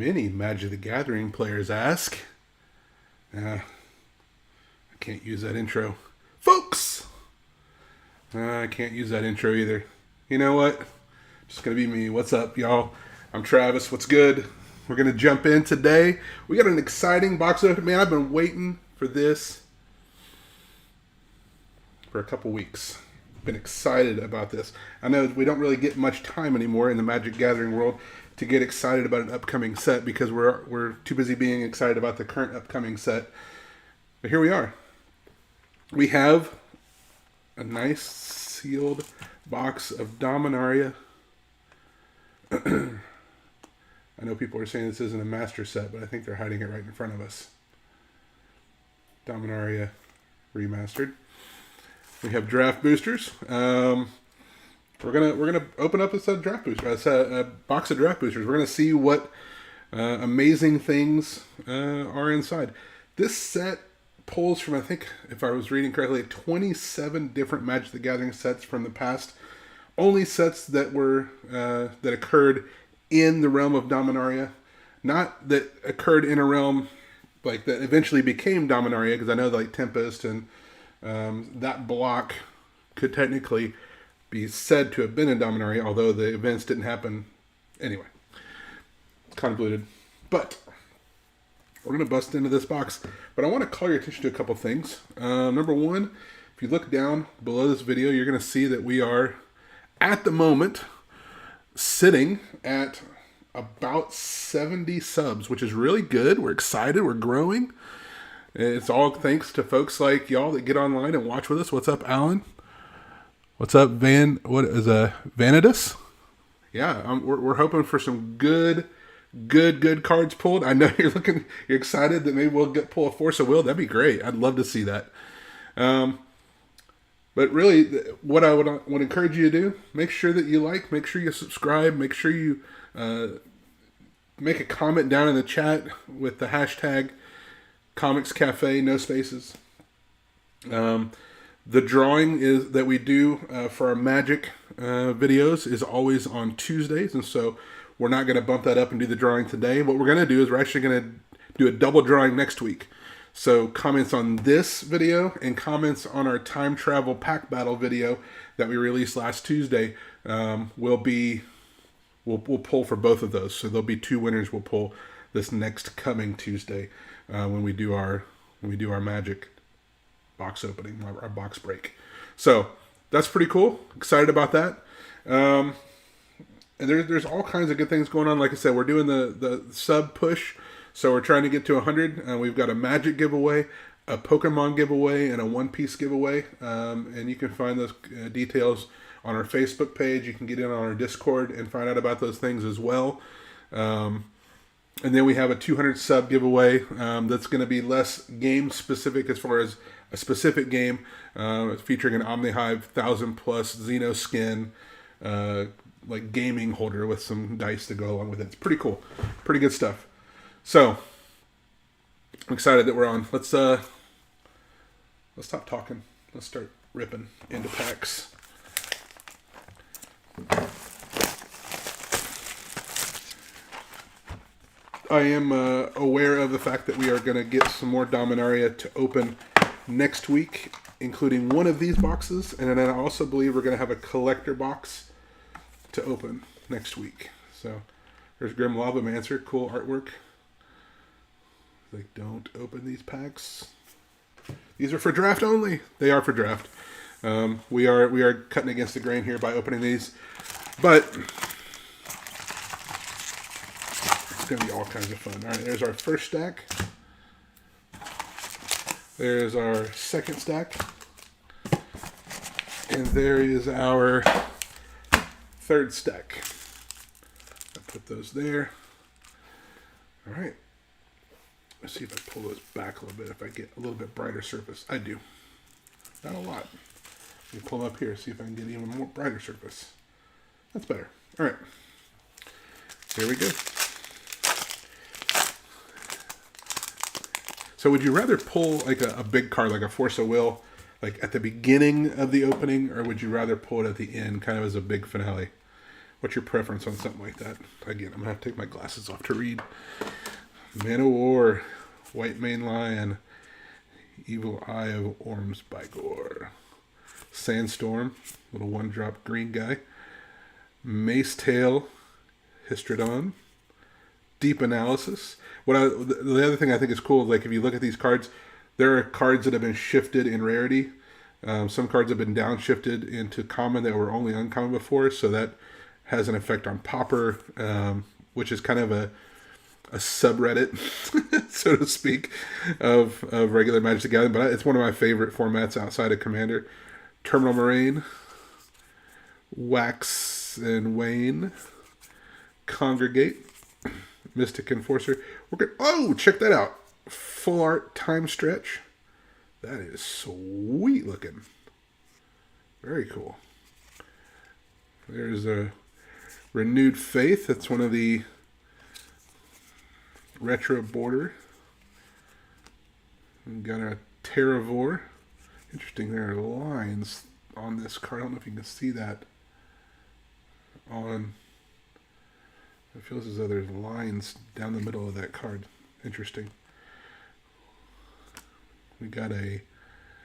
Many Magic the Gathering players ask. I can't use that intro. Folks! I can't use that intro either. You know what? Just gonna be me. What's up, y'all? I'm Travis. What's good? We're gonna jump in today. We got an exciting box opening. Man, I've been waiting for this for a couple weeks. Been excited about this. I know we don't really get much time anymore in the Magic Gathering world to get excited about an upcoming set because we're too busy being excited about the current upcoming set. But here we are. We have a nice sealed box of Dominaria. I know people are saying this isn't a master set, but I think they're hiding it right in front of us. Dominaria Remastered. We have draft boosters. We're gonna open up a set of draft boosters, a box of draft boosters. We're gonna see what amazing things are inside. This set pulls from, I think, if I was reading correctly, 27 different Magic the Gathering sets from the past. Only sets that were that occurred in the realm of Dominaria, not that occurred in a realm like that eventually became Dominaria. Because I know like Tempest and that block could technically be said to have been in Dominaria, although the events didn't happen. Anyway, convoluted. But we're going to bust into this box. But I want to call your attention to a couple things. Number one, if you look down below this video, you're going to see that we are, at the moment, sitting at about 70 subs, which is really good. We're excited. We're growing. It's all thanks to folks like y'all that get online and watch with us. What's up, Alan? What's up, what is Vanidus? Yeah, we're hoping for some good cards pulled. I know you're excited that maybe we'll pull a Force of Will. That'd be great. I'd love to see that. But really, what I would encourage you to do, make sure that you like, make sure you subscribe, make sure you make a comment down in the chat with the hashtag Comix Cafe, no spaces. The drawing that we do for our Magic videos is always on Tuesdays, and so we're not going to bump that up and do the drawing today. What we're going to do is we're actually going to do a double drawing next week. So comments on this video and comments on our time travel pack battle video that we released last Tuesday we'll pull for both of those. So there'll be two winners we'll pull this next coming Tuesday when we do our Magic box opening, our box break. So that's pretty cool. Excited about that. And there's all kinds of good things going on. Like I said, we're doing the sub push. So we're trying to get to 100. We've got a Magic giveaway, a Pokemon giveaway, and a One Piece giveaway. And you can find those details on our Facebook page. You can get in on our Discord and find out about those things as well. And then we have a 200 sub giveaway that's going to be less game specific as far as a specific game, featuring an Omnihive 1000+ Xeno skin, like gaming holder with some dice to go along with it. It's pretty cool, pretty good stuff. So I'm excited that we're on. Let's stop talking. Let's start ripping into packs. I am aware of the fact that we are going to get some more Dominaria to open next week, including one of these boxes. And then I also believe we're going to have a collector box to open next week. So there's Grim Lava Mancer. Cool artwork. Like, don't open these packs. These are for draft only. They are for draft. We are cutting against the grain here by opening these. But it's going to be all kinds of fun. All right, there's our first stack. There's our second stack. And there is our third stack. I'll put those there. All right. Let's see if I pull those back a little bit, if I get a little bit brighter surface. I do. Not a lot. Let me pull them up here, see if I can get even more brighter surface. That's better. All right. There we go. So would you rather pull like a big card, like a Force of Will, like at the beginning of the opening, or would you rather pull it at the end, kind of as a big finale? What's your preference on something like that? Again, I'm going to have to take my glasses off to read. Man of War, White Mane Lion, Evil Eye of Orms Bygor, Sandstorm, little 1-drop green guy, Mace Tail, Histrodon, Deep Analysis. The other thing I think is cool, like if you look at these cards, there are cards that have been shifted in rarity. Some cards have been downshifted into common that were only uncommon before, so that has an effect on Pauper, which is kind of a subreddit, so to speak, of regular Magic the Gathering, but it's one of my favorite formats outside of Commander. Terminal Moraine, Wax and Wane, Congregate, Mystic Enforcer. Oh, check that out. Full art Time Stretch. That is sweet looking. Very cool. There's a Renewed Faith. That's one of the retro border. We've got a Terravore. Interesting, there are lines on this card. I don't know if you can see that on... It feels as though there's lines down the middle of that card. Interesting. We got a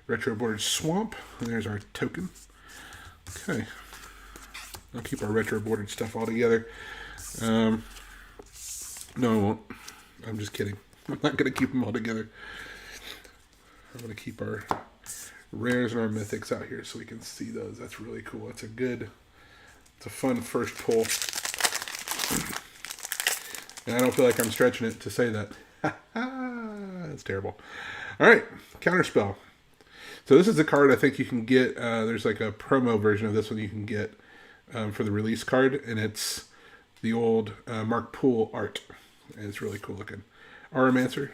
retro bordered Swamp. And there's our token. Okay. I'll keep our retro bordered stuff all together. No, I won't. I'm just kidding. I'm not going to keep them all together. I'm going to keep our rares and our mythics out here so we can see those. That's really cool. It's a fun first pull. And I don't feel like I'm stretching it to say that. That's terrible. All right, Counterspell. So this is a card I think you can get. There's like a promo version of this one you can get for the release card, and it's the old Mark Poole art. And it's really cool looking. Aromancer,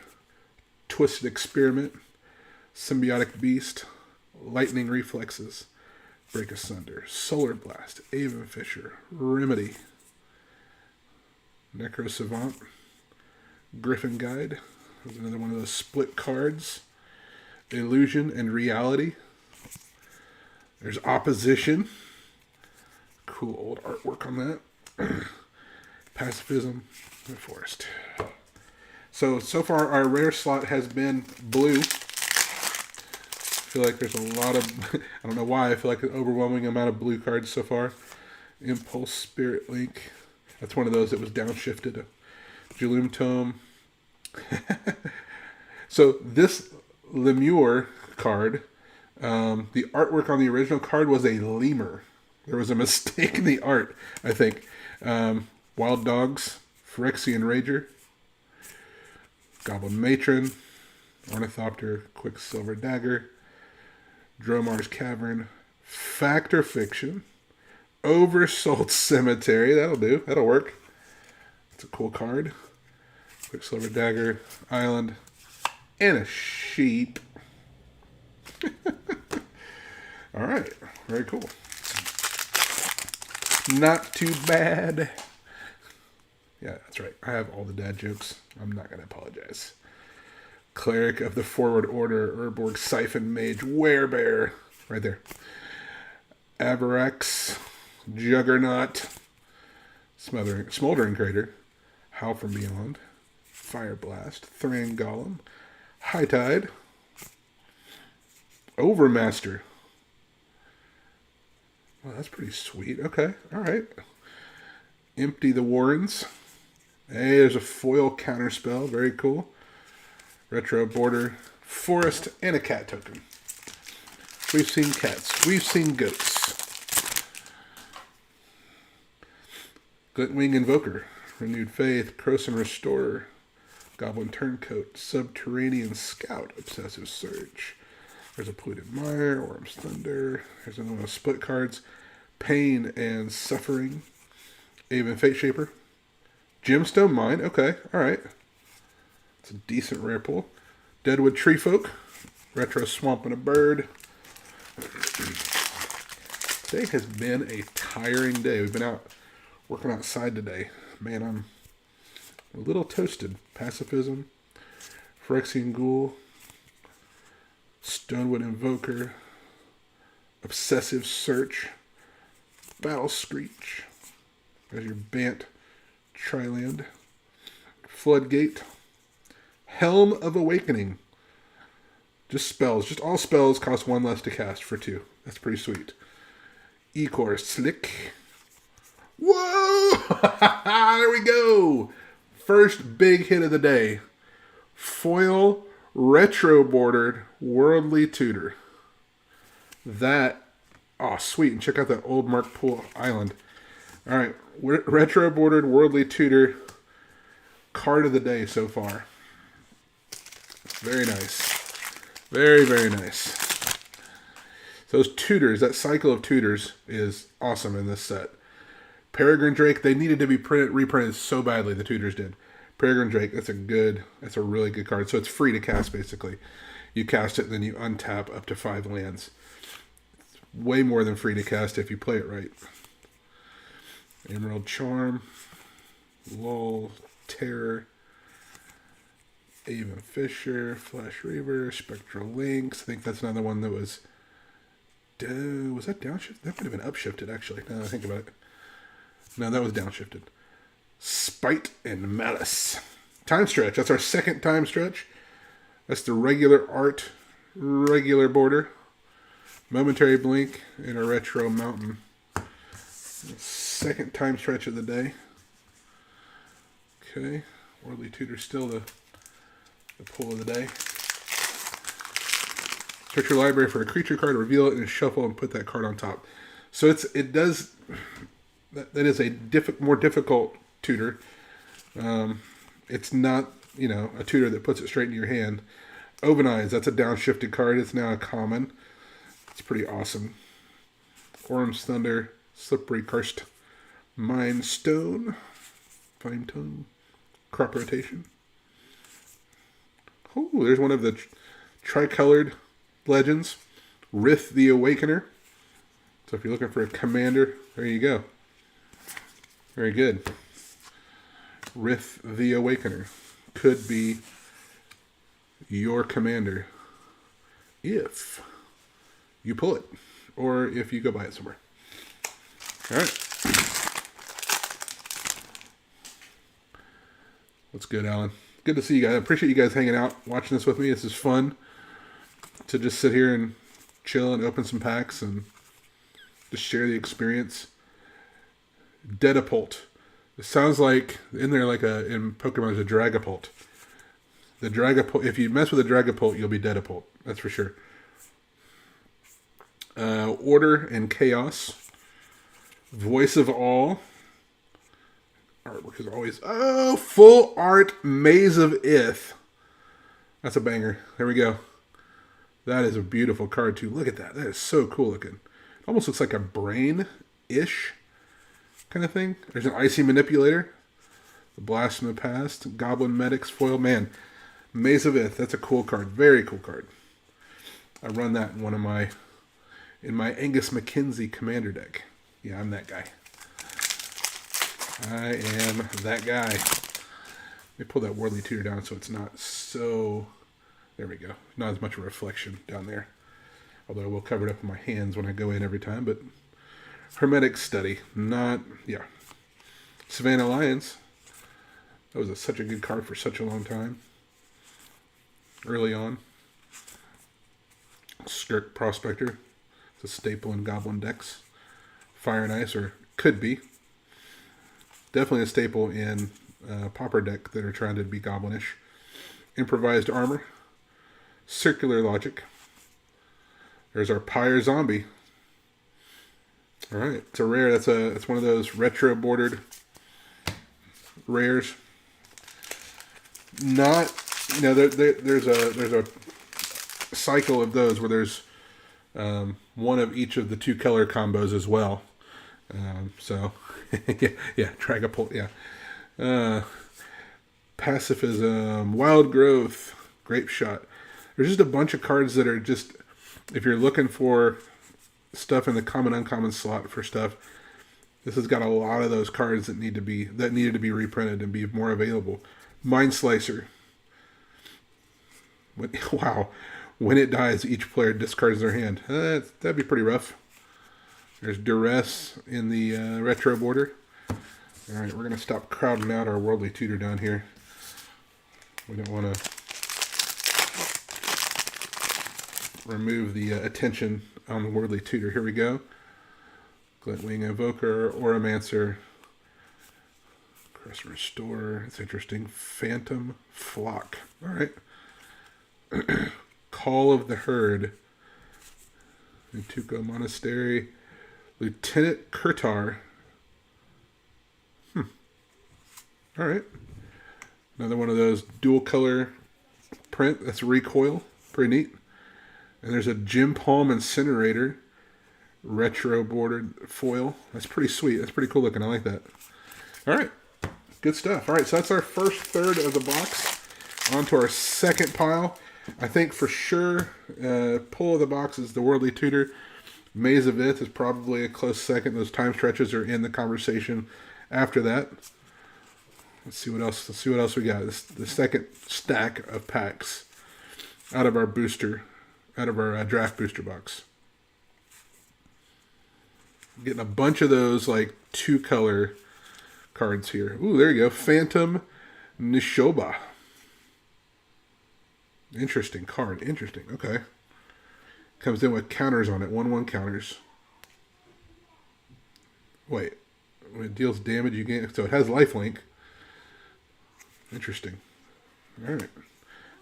Twisted Experiment, Symbiotic Beast, Lightning Reflexes, Break Asunder, Solar Blast, Aven Fisher, Remedy, Necro Savant, Griffin Guide. There's another one of those split cards. Illusion and Reality. There's Opposition. Cool old artwork on that. Pacifism and Forest. So far our rare slot has been blue. I feel like there's a lot of, I don't know why, I feel like an overwhelming amount of blue cards so far. Impulse, Spirit Link. That's one of those that was downshifted. Juloom Tome. So this Lemure card, the artwork on the original card was a lemur. There was a mistake in the art, I think. Wild Dogs, Phyrexian Rager, Goblin Matron, Ornithopter, Quicksilver Dagger, Dromar's Cavern, Fact or Fiction, Oversold Cemetery. That'll do. That'll work. It's a cool card. Quicksilver Dagger, Island, and a sheep. All right. Very cool. Not too bad. Yeah, that's right. I have all the dad jokes. I'm not going to apologize. Cleric of the Forward Order, Urborg Siphon Mage, Werebear. Right there. Avarax, Juggernaut, Smoldering Crater, Howl from Beyond, Fire Blast, Thran Golem, High Tide, Overmaster. Well, that's pretty sweet. Okay, all right. Empty the Warrens. Hey, there's a foil counterspell. Very cool. Retro border, forest, and a cat token. We've seen cats. We've seen goats. Glintwing Invoker, Renewed Faith, Krosan Restorer, Goblin Turncoat, Subterranean Scout, Obsessive Surge. There's a Polluted Mire, Orm's Thunder. There's another one of split cards. Pain and Suffering. Aven Fate Shaper. Gemstone Mine. Okay, alright. It's a decent rare pull. Deadwood Treefolk. Retro Swamp and a Bird. Today has been a tiring day. We've been out working outside today. Man, I'm a little toasted. Pacifism. Phyrexian Ghoul. Stonewood Invoker. Obsessive Search. Battle Screech. There's your Bant Triland. Floodgate. Helm of Awakening. Just spells. Just all spells cost 1 less to cast for 2. That's pretty sweet. Ecor Slick. Whoa! There we go! First big hit of the day. Foil retro bordered Worldly Tutor. That, oh sweet, and check out that old Mark Poole Island. Alright, retro bordered Worldly Tutor card of the day so far. Very nice. Very, very nice. Those tutors, that cycle of tutors is awesome in this set. Peregrine Drake, they needed to be reprinted so badly, the tutors did. Peregrine Drake, that's a really good card. So it's free to cast, basically. You cast it, and then you untap up to 5 lands. It's way more than free to cast if you play it right. Emerald Charm, Lull, Terror, Avon Fisher, Flash Reaver, Spectral Lynx. I think that's another one that was that downshifted? That might have been upshifted, actually, now that I think about it. No, that was downshifted. Spite and Malice. Time Stretch. That's our second Time Stretch. That's the regular art, regular border. Momentary Blink and a Retro Mountain. Second Time Stretch of the day. Okay. Worldly Tutor still the pull of the day. Search your library for a creature card, reveal it, and shuffle and put that card on top. So that is a more difficult tutor. It's not, a tutor that puts it straight in your hand. Ovenize, that's a downshifted card. It's now a common. It's pretty awesome. Orm's Thunder, Slippery Karst, Mind Stone, Fine Tongue, Crop Rotation. Oh, there's one of the tricolored legends, Rith the Awakener. So if you're looking for a commander, there you go. Very good. Rith the Awakener could be your commander if you pull it, or if you go buy it somewhere. All right. What's good, Alan? Good to see you guys. I appreciate you guys hanging out, watching this with me. This is fun to just sit here and chill and open some packs and just share the experience. Dedapult. It sounds like in there in Pokemon there's a Dragapult. The Dragapult. If you mess with a Dragapult, you'll be Dedapult. That's for sure. Order and Chaos. Voice of All. Artwork is always... Oh, full art Maze of Ith. That's a banger. There we go. That is a beautiful card, too. Look at that. That is so cool looking. It almost looks like a brain-ish kind of thing. There's an Icy Manipulator. The Blast from the Past. Goblin Medics foil. Man, Maze of Ith. That's a cool card. Very cool card. I run that in my Angus McKenzie Commander deck. Yeah, I'm that guy. I am that guy. Let me pull that Worldly Tutor down so it's not so... There we go. Not as much a reflection down there. Although I will cover it up with my hands when I go in every time. But Hermetic Study. Yeah. Savannah Lions. That was such a good card for such a long time. Early on. Skirk Prospector. It's a staple in Goblin decks. Fire and Ice, or could be. Definitely a staple in Pauper deck that are trying to be Goblinish. Improvised Armor. Circular Logic. There's our Pyre Zombie. Alright, it's a rare. It's one of those retro bordered rares. Not, there's a cycle of those where there's one of each of the 2 color combos as well. yeah, Dragapult, yeah. Pacifism, Wild Growth, Grape Shot. There's just a bunch of cards that are just, if you're looking for stuff in the common uncommon slot for stuff, this has got a lot of those cards that needed to be reprinted and be more available. Mind Slicer. Wow. When it dies, each player discards their hand. That'd be pretty rough. There's Duress in the retro border. All right, we're going to stop crowding out our Worldly Tutor down here. We don't want to remove the attention on the Worldly Tutor. Here we go. Glintwing Evoker, Auramancer, Crest Restorer. That's interesting. Phantom Flock. All right. Call of the Herd. Utuko Monastery. Lieutenant Kurtar. All right. Another one of those dual color print. That's recoil. Pretty neat. And there's a Gym Palm Incinerator. Retro bordered foil. That's pretty sweet. That's pretty cool looking. I like that. All right. Good stuff. All right. So that's our first third of the box. On to our second pile. I think for sure, pull of the box is the Worldly Tutor. Maze of Ith is probably a close second. Those time stretches are in the conversation after that. Let's see what else. Let's see what else we got. This the second stack of packs out of our booster, out of our draft booster box. I'm getting a bunch of those like 2-color cards here. Ooh, there you go. Phantom Nishoba. Interesting card. Interesting. Okay. Comes in with counters on it. 1/1 counters. Wait. When it deals damage, you gain. So it has lifelink. Interesting. All right.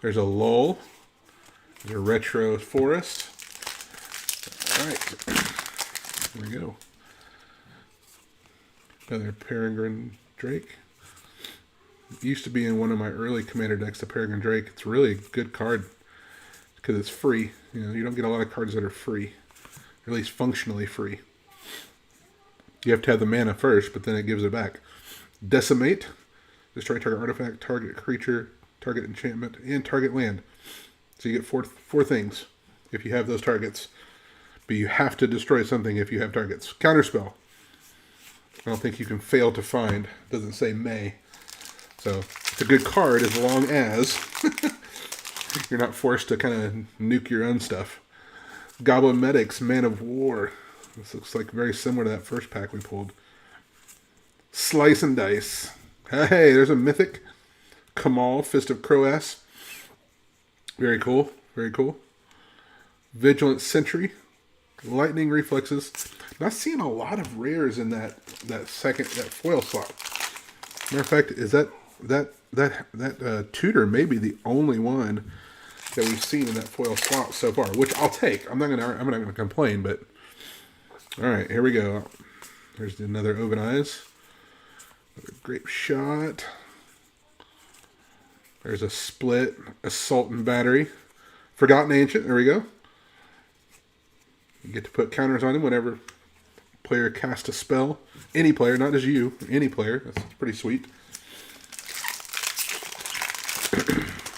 There's a lull. There's a retro forest. All right. Here we go. Another Peregrine Drake. It used to be in one of my early commander decks, the Peregrine Drake. It's really a good card because it's free. You know, you don't get a lot of cards that are free, or at least functionally free. You have to have the mana first, but then it gives it back. Decimate. Destroy target artifact, target creature, target enchantment, and target land. So you get four things if you have those targets. But you have to destroy something if you have targets. Counterspell. I don't think you can fail to find. It doesn't say may. So it's a good card as long as you're not forced to kind of nuke your own stuff. Goblin Medics, Man of War. This looks like very similar to that first pack we pulled. Slice and Dice. Hey, there's a Mythic. Kamal, Fist of Croass. Very cool. Very cool. Vigilant Sentry. Lightning Reflexes. Not seeing a lot of rares in that foil slot. Matter of fact, is that tutor may be the only one that we've seen in that foil slot so far, which I'll take. I'm not gonna complain, but all right, here we go. There's another Open Eyes. Another Grape Shot. There's a Split, Assault and Battery. Forgotten Ancient, there we go. You get to put counters on him whenever player casts a spell. Any player, not just you, any player. That's pretty sweet.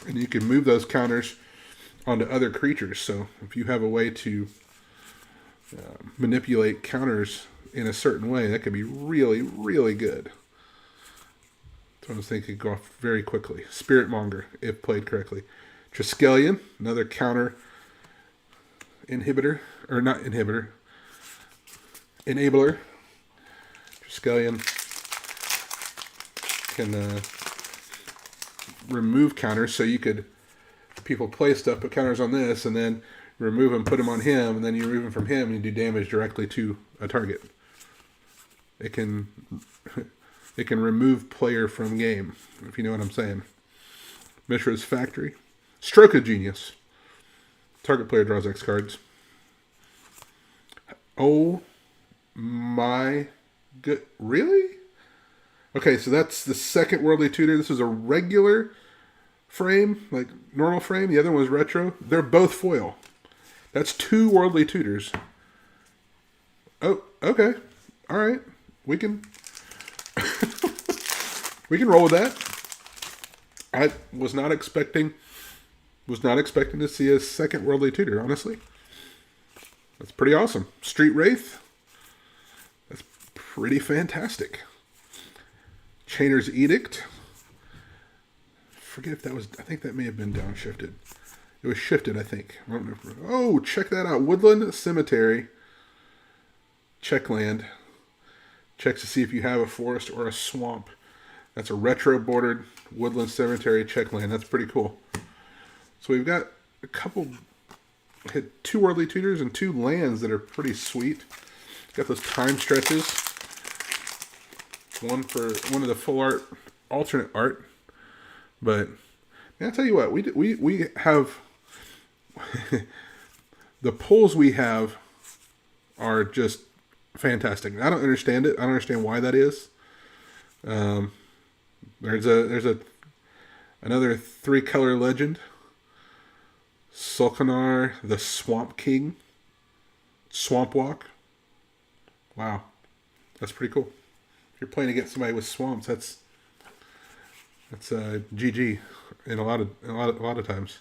And you can move those counters onto other creatures. So if you have a way to manipulate counters in a certain way, that could be really, really good. So I was thinking go off very quickly. Spiritmonger, if played correctly. Triskelion, another counter inhibitor, or not inhibitor, enabler. Triskelion can remove counters, so you could, people play stuff, put counters on this, and then remove them, put them on him, and then you remove them from him, and you do damage directly to a target. It can remove player from game, if you know what I'm saying. Mishra's Factory. Stroke of Genius. Target player draws X cards. Oh my good, really? Okay, so that's the second Worldly Tutor. This is a regular frame, like normal frame. The other one was retro. They're both foil. That's 2 Worldly Tutors. Oh, okay. All right. We can we can roll with that. I was not expecting to see a second Worldly Tutor, honestly. That's pretty awesome. Street Wraith. That's pretty fantastic. Chainer's Edict. Forget if that was, I think that may have been downshifted. It was shifted, I think. I don't know if, oh, check that out. Woodland Cemetery. Check land. Checks to see if you have a forest or a swamp. That's a retro bordered woodland cemetery check land. That's pretty cool. So we've got a couple, hit 2 worldly tutors and 2 lands that are pretty sweet. Got those time stretches. One of the full art, alternate art. But man, I'll tell you what, we have the pulls we have are just fantastic. I don't understand it. I don't understand why that is. There's another 3-color legend. Sulkanar, the Swamp King. Swamp Walk. Wow. That's pretty cool. If you're playing against somebody with swamps, that's GG in a lot of times.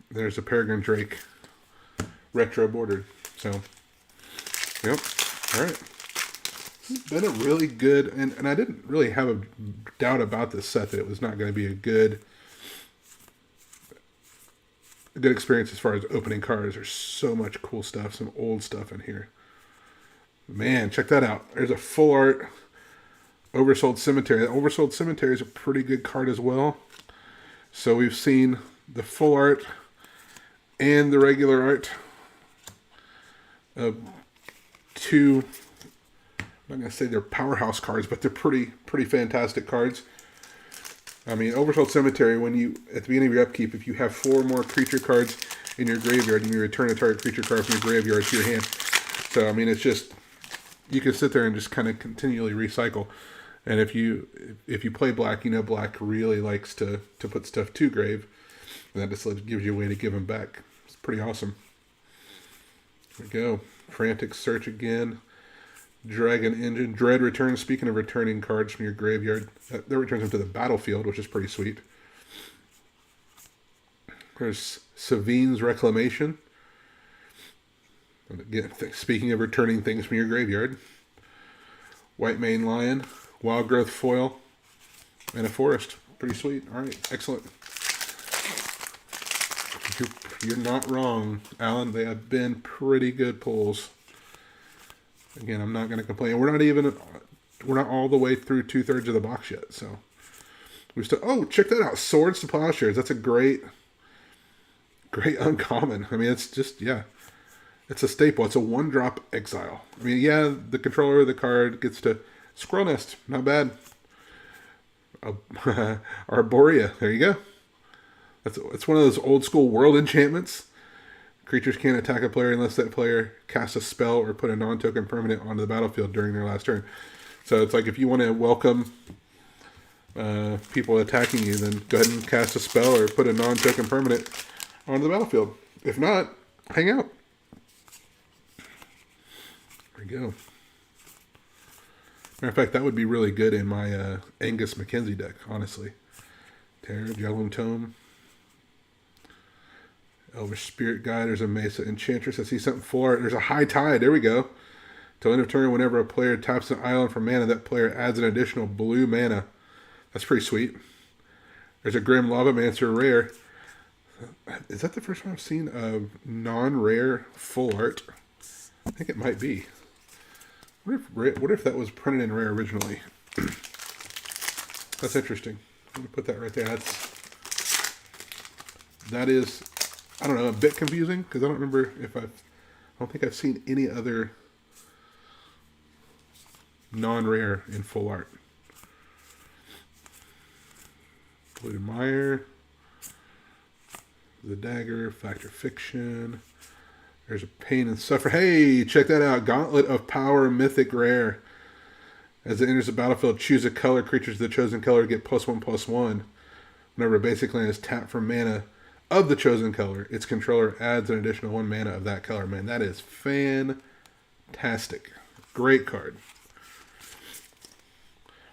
There's a Peregrine Drake retro bordered. So yep. All right. This has been a really good, and I didn't really have a doubt about this set that it was not going to be a good experience as far as opening cards. There's so much cool stuff, some old stuff in here. Man, check that out. There's a full art Oversold Cemetery. The Oversold Cemetery is a pretty good card as well. So we've seen the full art and the regular art of 2, I'm not going to say they're powerhouse cards, but they're pretty fantastic cards. I mean, Oversold Cemetery, when you, at the beginning of your upkeep, if you have 4 or more creature cards in your graveyard, you return a target creature card from your graveyard to your hand. So, I mean, it's just, you can sit there and just kind of continually recycle. And if you play black, you know black really likes to put stuff to grave. And that just gives you a way to give them back. It's pretty awesome. There we go. Frantic Search again. Dragon Engine. Dread returns. Speaking of returning cards from your graveyard, that returns them to the battlefield, which is pretty sweet. There's Savine's Reclamation. And again, speaking of returning things from your graveyard. White Mane Lion. Wild Growth Foil. And a Forest. Pretty sweet. Alright, excellent. You're not wrong, Alan. They have been pretty good pulls. Again, I'm not going to complain. We're not all the way through 2/3 of the box yet. So we still. Oh, check that out! Swords to Plowshares. That's a great uncommon. I mean, it's just it's a staple. It's a 1-drop exile. I mean, yeah, the controller of the card gets to Squirrel Nest. Not bad. Arborea. There you go. It's one of those old school world enchantments. Creatures can't attack a player unless that player casts a spell or put a non-token permanent onto the battlefield during their last turn. So it's like if you want to welcome people attacking you, then go ahead and cast a spell or put a non-token permanent onto the battlefield. If not, hang out. There we go. Matter of fact, that would be really good in my Angus McKenzie deck, honestly. Terror, Javelin Tome. Elvish Spirit Guide. There's a Mesa Enchantress. I see something for it. There's a High Tide. There we go. Till end of turn, whenever a player taps an island for mana, that player adds an additional blue mana. That's pretty sweet. There's a Grim Lavamancer rare. Is that the first time I've seen a non-rare full art? I think it might be. What if that was printed in rare originally? That's interesting. Let me put that right there. That is, I don't know, a bit confusing because I don't remember I don't think I've seen any other non-rare in full art. Polluted Mire, the Dagger, Factor Fiction. There's a Pain and Suffer. Hey, check that out. Gauntlet of Power, Mythic Rare. As it enters the battlefield, choose a color. Creatures of the chosen color get +1/+1. Whenever a basic land is tapped for mana of the chosen color, its controller adds an additional 1 mana of that color. Man, that is fantastic. Great card.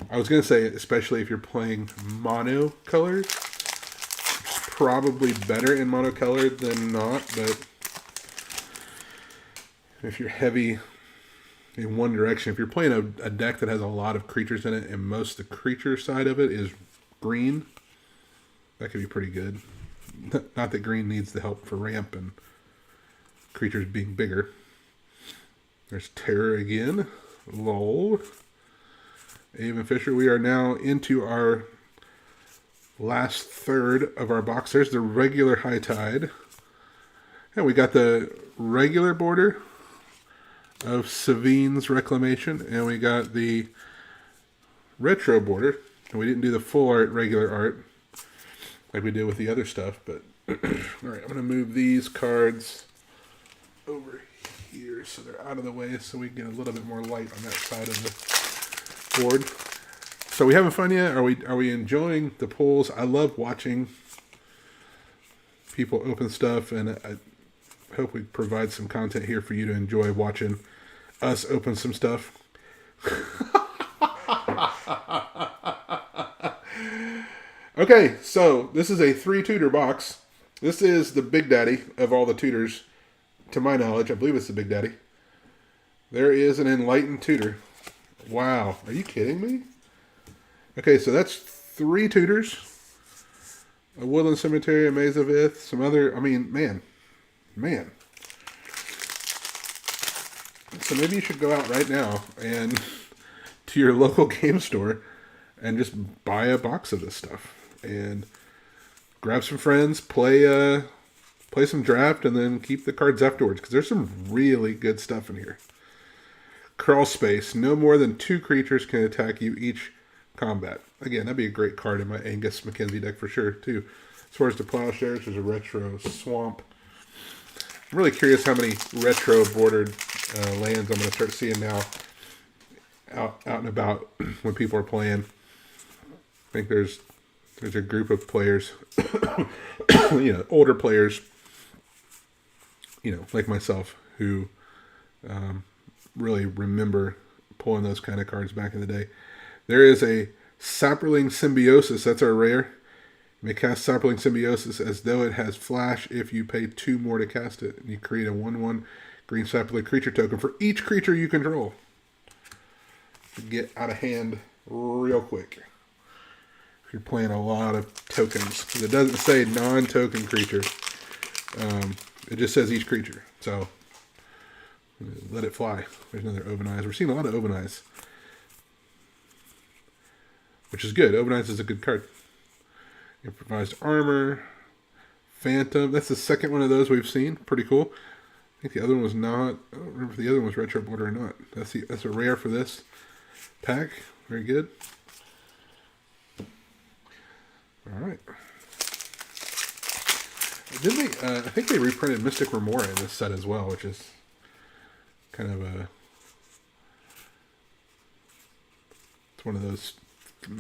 I was going to say, especially if you're playing mono colored, it's probably better in mono colored than not, but if you're heavy in one direction, if you're playing a deck that has a lot of creatures in it and most of the creature side of it is green, that could be pretty good. Not that green needs the help for ramp and creatures being bigger. There's Terror again. Lol. Avon Fisher. We are now into our last third of our box. There's the regular High Tide. And we got the regular border of Savine's Reclamation. And we got the retro border. And we didn't do the full art, regular art, like we did with the other stuff. But, alright, I'm going to move these cards over here so they're out of the way so we can get a little bit more light on that side of the board. So we having fun yet? Are we enjoying the pulls? I love watching people open stuff, and I hope we provide some content here for you to enjoy watching us open some stuff. Okay, so this is a 3-tutor box. This is the big daddy of all the tutors, to my knowledge. I believe it's the big daddy. There is an Enlightened Tutor. Wow, are you kidding me? Okay, so that's 3 tutors. A Woodland Cemetery, a Maze of Ith, some other, I mean, man. So maybe you should go out right now and to your local game store and just buy a box of this stuff. And grab some friends, play some draft, and then keep the cards afterwards. Because there's some really good stuff in here. Crawl Space. No more than 2 creatures can attack you each combat. Again, that'd be a great card in my Angus Mackenzie deck for sure, too. As far as the Plowshares, there's a retro Swamp. I'm really curious how many retro bordered lands I'm going to start seeing now out and about when people are playing. I think there's a group of players, older players, like myself, who really remember pulling those kind of cards back in the day. There is a Saproling Symbiosis. That's our rare. You may cast Saproling Symbiosis as though it has flash if you pay 2 more to cast it. And you create a 1/1 green Saproling creature token for each creature you control. Get out of hand real quick. If you're playing a lot of tokens. Because it doesn't say non-token creature. It just says each creature. So, let it fly. There's another Ovenize. We're seeing a lot of Ovenize. Which is good. Ovenize is a good card. Improvised Armor. Phantom. That's the second one of those we've seen. Pretty cool. I think the other one was not. I don't remember if the other one was retro border or not. That's a rare for this pack. Very good. All right. Didn't they? I think they reprinted Mystic Remora in this set as well, which is kind of it's one of those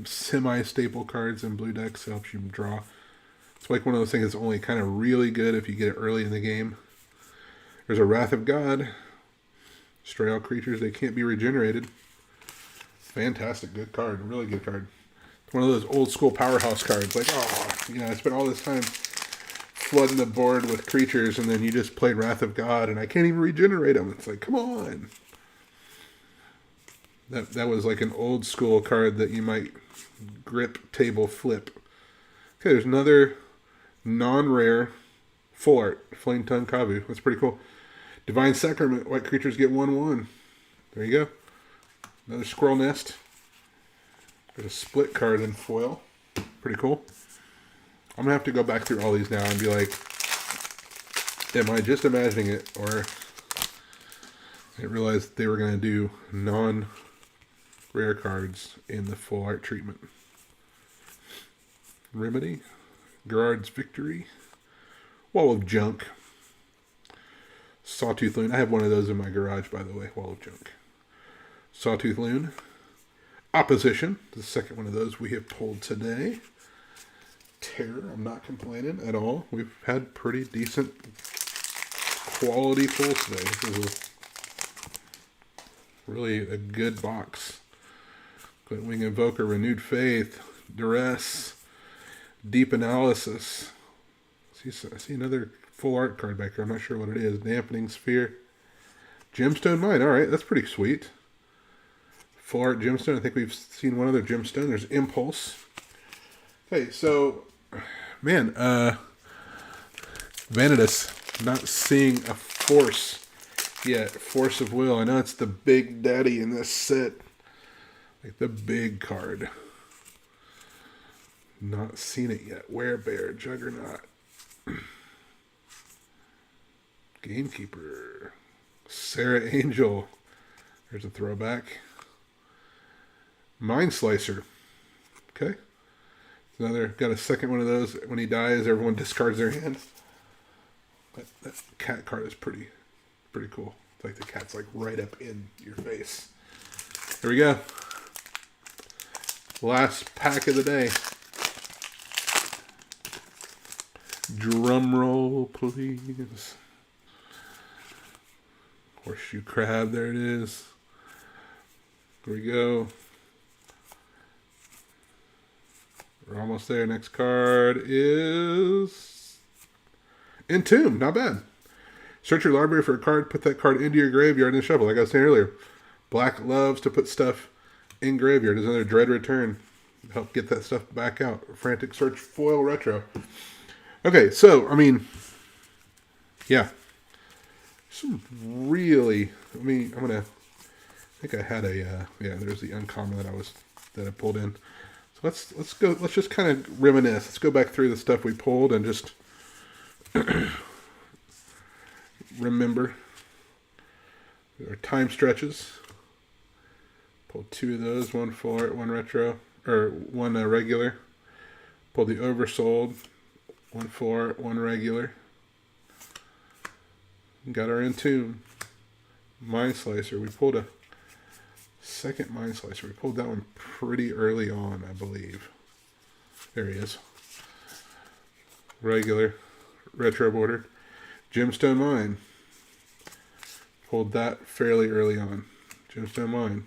semi-staple cards in blue decks. It helps you draw. It's like one of those things that's only kind of really good if you get it early in the game. There's a Wrath of God. Destroy all creatures. They can't be regenerated. Fantastic. Good card. Really good card. It's one of those old school powerhouse cards. Like, I spent all this time flooding the board with creatures, and then you just played Wrath of God, and I can't even regenerate them. It's like, come on. That was like an old school card that you might grip, table, flip. Okay, there's another non-rare full art. Flame Tongue Kavu. That's pretty cool. Divine Sacrament. White creatures get 1/1. There you go. Another Squirrel Nest. There's a split card in foil. Pretty cool. I'm going to have to go back through all these now and be like, am I just imagining it? Or I didn't realize they were going to do non-rare cards in the full art treatment. Remedy. Gerard's Victory. Wall of Junk. Sawtooth Loon. I have one of those in my garage, by the way. Wall of Junk. Sawtooth Loon. Opposition. The second one of those we have pulled today. Terror. I'm not complaining at all. We've had pretty decent quality pulls today. This is really a good box. Wing Invoker. Renewed Faith. Duress. Deep Analysis. I see another full art card back here. I'm not sure what it is. Dampening Sphere. Gemstone Mine. Alright, that's pretty sweet. Full art Gemstone. I think we've seen one other Gemstone. There's Impulse. Okay, so, man, Vanitas not seeing a force Yeah, Force of Will. I know it's the big daddy in this set. Like the big card. Not seen it yet. Werebear, Juggernaut. Gamekeeper. Sarah Angel. There's a throwback. Mind Slicer. Okay. Another, got a second one of those. When he dies, everyone discards their hands. That cat card is pretty cool. It's like the cat's like right up in your face. Here we go. Last pack of the day. Drum roll, please. Horseshoe crab, there it is. Here we go. We're almost there. Next card is Entomb. Not bad. Search your library for a card. Put that card into your graveyard and shuffle. Like I was saying earlier. Black loves to put stuff in graveyard. There's another Dread Return. Help get that stuff back out. Frantic Search Foil Retro. Okay, so, I mean, yeah. Some really, I'm going to, I think I had a, yeah, there's the uncommon that I pulled in. So let's go, let's just kind of reminisce. Let's go back through the stuff we pulled and just remember. There are time stretches. Pulled 2 of those, 1 full, 1 retro, or 1 regular. Pulled the Oversold, 1 full, 1 regular. Got our Entomb. Mind Slicer. We pulled a second Mind Slicer. We pulled that one pretty early on, I believe. There he is. Regular. Retro bordered. Gemstone Mine. Pulled that fairly early on. Gemstone Mine.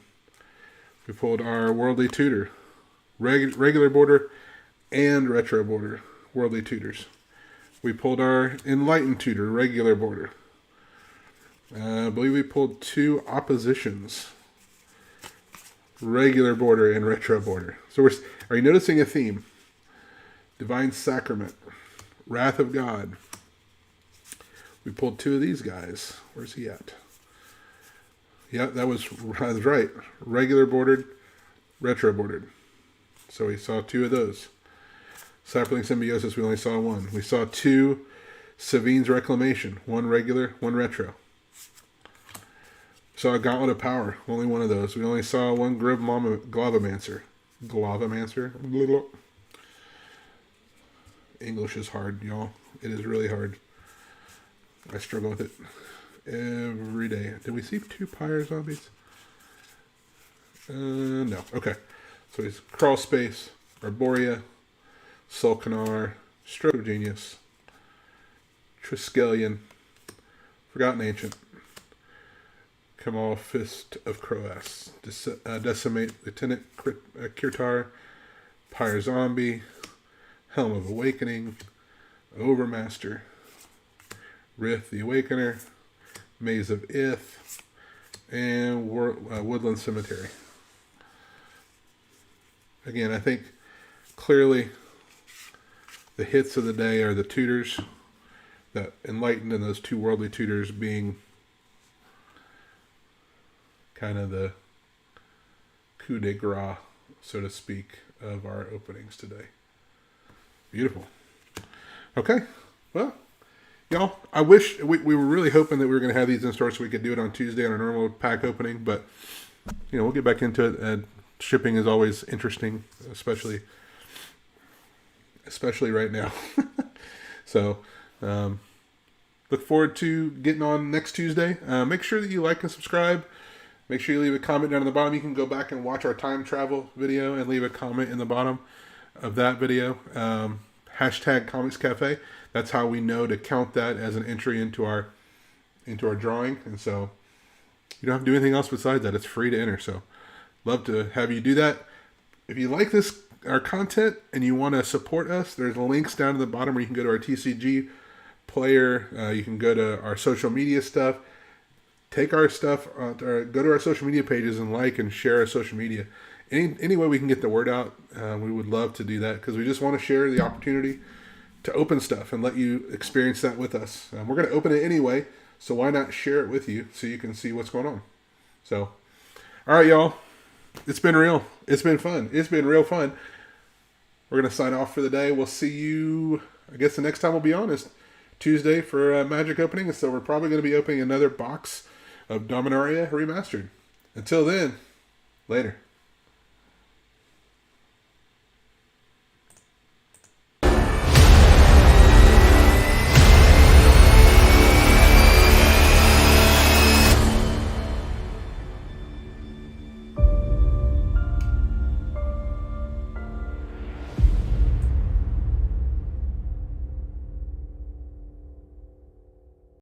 We pulled our Worldly Tutor. Regular border and retro border. Worldly Tutors. We pulled our Enlightened Tutor. Regular border. I believe we pulled 2 Oppositions. Regular border and retro border. So are you noticing a theme? Divine Sacrament. Wrath of God. We pulled 2 of these guys. Where's he at? Yeah, that was right. Regular bordered, retro bordered. So we saw 2 of those. Sapling Symbiosis, we only saw 1. We saw 2 Savine's Reclamation. 1 regular, 1 retro. Saw a Gauntlet of Power. Only 1 of those. We only saw 1 Glavamancer. Glavamancer? English is hard, y'all. It is really hard. I struggle with it every day. Did we see 2 Pyre Zombies? No. Okay. So he's Crawl Space, Arborea, Sulcanar, Stroke of Genius, Triskelion, Forgotten Ancient, Kamal Fist of Croas, Decimate Lieutenant Kirtar, Pyre Zombie, Helm of Awakening, Overmaster, Rith the Awakener, Maze of Ith, and Woodland Cemetery. Again, I think clearly the hits of the day are the tutors, that Enlightened and those 2 Worldly Tutors being kind of the coup de grace, so to speak, of our openings today. Beautiful. Okay. Well, y'all, I wish we were really hoping that we were going to have these in store so we could do it on Tuesday on our normal pack opening, but we'll get back into it. And shipping is always interesting, especially right now. So, look forward to getting on next Tuesday. Make sure that you like and subscribe. Make sure you leave a comment down at the bottom. You can go back and watch our time travel video and leave a comment in the bottom of that video. Hashtag Comix Cafe. That's how we know to count that as an entry into our drawing. And so you don't have to do anything else besides that. It's free to enter. So love to have you do that. If you like our content and you want to support us, there's links down at the bottom where you can go to our TCG player. You can go to our social media stuff. Take our stuff, or go to our social media pages and like and share our social media. Any way we can get the word out, we would love to do that because we just want to share the opportunity to open stuff and let you experience that with us. We're going to open it anyway, So why not share it with you so you can see what's going on? So, all right, y'all. It's been real. It's been fun. It's been real fun. We're going to sign off for the day. We'll see you, I guess the next time we'll be honest, Tuesday for Magic opening. So we're probably going to be opening another box of Dominaria Remastered. Until then, later.